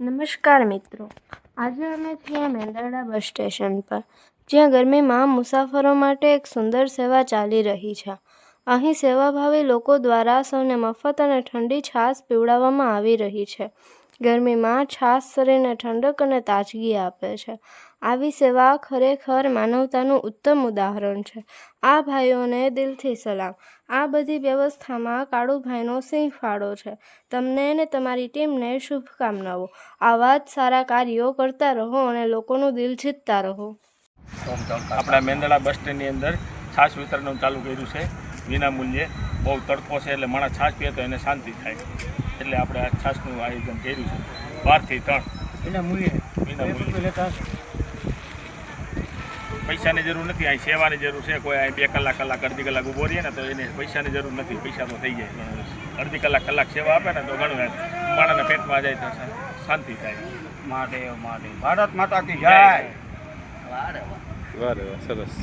નમસ્કાર મિત્રો, આજે અમે છીએ મેંદરડા બસ સ્ટેશન પર, જ્યાં ગરમીમાં મુસાફરો માટે એક સુંદર સેવા ચાલી રહી છે. અહીં સેવાભાવી લોકો દ્વારા સૌને મફત અને ઠંડી છાશ પીવડાવવામાં આવી રહી છે. ગરમીમાં છાશ શરીરને ઠંડક અને તાજગી આપે છે. આવી સેવા ખરેખર માનવતાનું ઉત્તમ ઉદાહરણ છે. આ ભાઈઓને દિલથી સલામ. આ બધી વ્યવસ્થામાં કાળુભાઈનો સિંહ ફાળો છે. તમને અને તમારી ટીમને શુભકામનાઓ. આવા જ સારા કાર્યો કરતા રહો અને લોકોનું દિલ જીતતા રહો. આપણા મેંદરડા બસ સ્ટેન્ડની અંદર છાશ વિતરણ ચાલુ કર્યું છે વિના મૂલ્યે. બહુ તડકો છે એટલે માણસ છાશ પીએ તો એને શાંતિ થાય, એટલે આપણે આ છાશનું આયોજન કર્યું છે 12 થી 3 વિના મૂલ્યે. પૈસાની જરૂર નથી, અહીં સેવાની જરૂર છે. કોઈ અહીં 2 કલાક અડધી કલાક ઊભો રહીએ ને તો એને પૈસાની જરૂર નથી. પૈસા તો થઈ જાય, અડધી કલાક સેવા આપે ને તો ઘણું માણસના પેટમાં જાય તો શાંતિ થાય. મહાદેવ મહાદેવ, ભારત માતા કી જય. વાહ સરસ.